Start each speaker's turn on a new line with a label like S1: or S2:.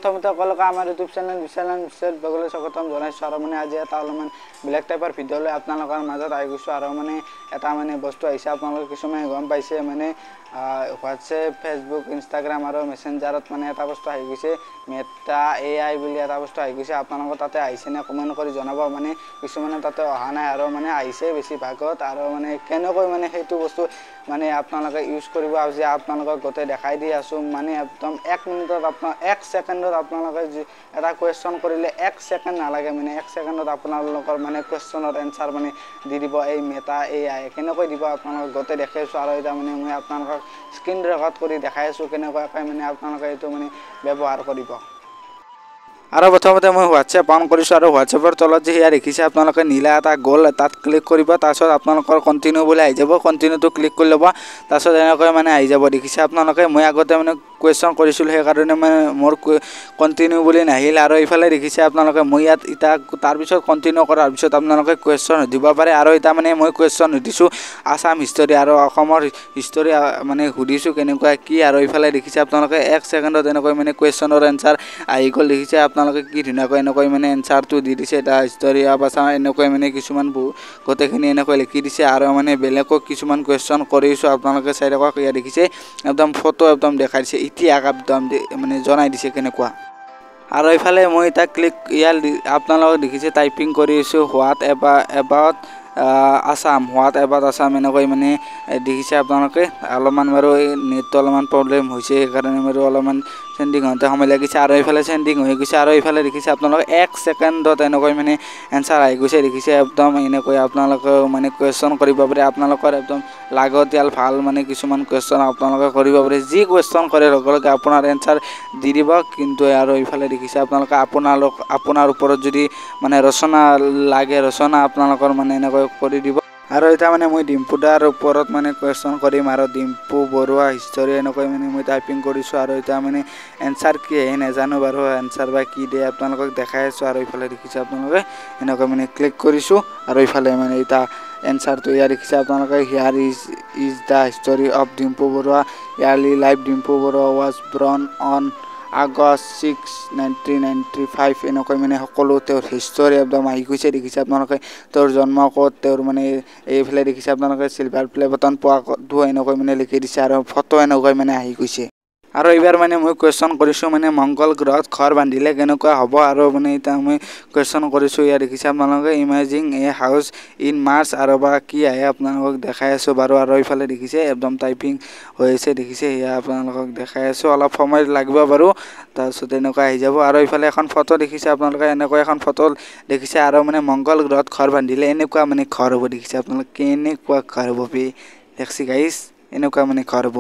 S1: প্ৰথমতে সকলোকে আমাৰ ইউটিউব চেনেল বিশাল বগলৈ স্বাগতম জনাইছোঁ আৰু মানে আজি এটা অলপমান বেলেগ টাইপৰ ভিডিঅ' লৈ আপোনালোকৰ মাজত আহি গৈছোঁ আৰু মানে এটা মানে বস্তু আহিছে আপোনালোকে কিছুমানে গম পাইছে মানে হোৱাটছএপ ফেচবুক ইনষ্টাগ্ৰাম আৰু মেছেঞ্জাৰত মানে এটা বস্তু আহি গৈছে মেটা AI বুলি এটা বস্তু আহি গৈছে আপোনালোকৰ তাতে আহিছে নে কমেণ্ট কৰি জনাব মানে কিছুমানে তাতে অহা নাই আৰু মানে আহিছে বেছি ভাগত আৰু মানে কেনেকৈ মানে সেইটো বস্তু মানে আপোনালোকে ইউজ কৰিব আজি আপোনালোকক গোটেই দেখাই দি আছোঁ মানে একদম 1 মিনিটত আপোনাৰ 1 ছেকেণ্ডত আপোনালোকে এটা কুৱেশ্যন কৰিলে 1 ছেকেণ্ড নালাগে মানে 1 ছেকেণ্ডত আপোনালোকৰ মানে কুৱেশ্যনৰ এনসাৰ মানে দি দিব এই মেটা AI কেনেকৈ দিব আপোনালোকক গোটেই দেখাইছোঁ আৰু এটা মানে মই আপোনালোকক স্ক্ৰীন ৰেকৰ্ড কৰি দেখাই আছোঁ কেনেকৈ মানে আপোনালোকে এইটো মানে ব্যৱহাৰ কৰিব আৰু প্ৰথমতে মই হোৱাটছএপ অন কৰিছোঁ আৰু হোৱাটছএপৰ তলত যে সেয়া দেখিছে আপোনালোকে নীলা এটা গোল তাত ক্লিক কৰিব তাৰপিছত আপোনালোকৰ কণ্টিনিউ বুলি আহি যাব কণ্টিনিউটো ক্লিক কৰি ল'ব তাৰপিছত এনেকৈ মানে আহি যাব দেখিছে আপোনালোকে মই আগতে মানে কুৱেশ্যন কৰিছিলোঁ সেইকাৰণে মানে মোৰ কণ্টিনিউ বুলি নাহিল আৰু এইফালে দেখিছে আপোনালোকে মই ইয়াত এতিয়া তাৰপিছত কণ্টিনিউ কৰাৰ পিছত আপোনালোকে কুৱেশ্যন সুধিব পাৰে আৰু এতিয়া মানে মই কুৱেশ্যন সুধিছোঁ আসাম হিষ্টৰী আৰু অসমৰ হিষ্টৰী মানে সুধিছোঁ কেনেকুৱা কি আৰু এইফালে দেখিছে আপোনালোকে 1 ছেকেণ্ডত এনেকৈ মানে কুৱেশ্যনৰ এনসাৰ আহি গ'ল দেখিছে আপোনালোকে কি ধুনীয়াকৈ এনেকৈ মানে এনসাৰটো দি দিছে এটা হিষ্টৰী অফ আসাম এনেকৈ মানে কিছুমান গোটেইখিনি এনেকৈ লিখি দিছে আৰু মানে বেলেগক কিছুমান কুৱেশ্যন কৰিছোঁ আপোনালোকে চাই থাকক এয়া দেখিছে একদম ফটো একদম দেখাই দিছে ইতিহাস একদম মানে জনাই দিছে কেনেকুৱা আৰু এইফালে মই এটা ক্লিক ইয়াৰ আপোনালোকে দেখিছে টাইপিং কৰিছোঁ what about Assam what about Assam এনেকৈ মানে দেখিছে আপোনালোকে অলপমান বাৰু এই নেটটো অলপমান প্ৰব্লেম হৈছে সেইকাৰণে বাৰু অলপমান চেণ্ডিং হওঁতে সময় লাগিছে আৰু এইফালে চেণ্ডিং হৈ গৈছে আৰু এইফালে দেখিছে আপোনালোকে 1 ছেকেণ্ডত এনেকৈ মানে এনসাৰ আহি গৈছে দেখিছে একদম এনেকৈ আপোনালোকে মানে কুৱেশ্যন কৰিব পাৰে আপোনালোকৰ একদম লাগতিয়াল ভাল মানে কিছুমান কুৱেশ্যন আপোনালোকে কৰিব পাৰে যি কুৱেশ্যন কৰে লগে লগে আপোনাৰ এনসাৰ দি দিব কিন্তু আৰু এইফালে দেখিছে আপোনালোকে আপোনাৰ ওপৰত যদি মানে ৰচনা লাগে ৰচনা আপোনালোকৰ মানে এনেকৈ কৰি দিব আৰু এটা মানে মই ডিম্পু দাৰ ওপৰত মানে কুৱেশ্যন কৰিম আৰু ডিম্পু বৰুৱা হিষ্টৰী এনেকৈ মানে মই টাইপিং কৰিছোঁ আৰু এটা মানে এনসাৰ কি আহে নাজানো বাৰু এনসাৰ বা কি দিয়ে আপোনালোকক দেখাই আছোঁ আৰু এইফালে দেখিছে আপোনালোকে এনেকৈ মানে ক্লিক কৰিছোঁ আৰু এইফালে মানে এটা এনসাৰটো ইয়াৰ দেখিছে আপোনালোকে here is the history of Dimpu Baruah early life Dimpu Baruah was born on August 6, 1995 এনেকৈ মানে সকলো তেওঁৰ হিষ্টৰী একদম আহি গৈছে দেখিছে আপোনালোকে তেওঁৰ জন্ম ক'ত তেওঁৰ মানে এইফালে দেখিছে আপোনালোকে চিলভাৰ প্লে বটন পোৱা ক'তো এনেকৈ মানে লিখি দিছে আৰু ফটো এনেকৈ মানে আহি গৈছে আৰু এইবাৰ মানে মই কুৱেশ্যন কৰিছোঁ মানে মংগল গ্ৰহত ঘৰ বান্ধিলে কেনেকুৱা হ'ব আৰু মানে এতিয়া মই কুৱেশ্যন কৰিছোঁ ইয়াত দেখিছে আপোনালোকে imaging A house in March আৰু বা কি আহে আপোনালোকক দেখাই আছোঁ বাৰু আৰু এইফালে দেখিছে একদম টাইপিং হৈ আছে দেখিছে এয়া আপোনালোকক দেখাই আছোঁ অলপ সময় লাগিব বাৰু তাৰপিছত এনেকুৱা আহি যাব আৰু এইফালে এখন ফটো দেখিছে আপোনালোকে এনেকুৱা এখন ফটো দেখিছে আৰু মানে মংগল গ্ৰহত ঘৰ বান্ধিলে এনেকুৱা মানে ঘৰ হ'ব দেখিছে আপোনালোকে কেনেকুৱা ঘৰ হ'ব দেখছি গাইছ এনেকুৱা মানে ঘৰ হ'ব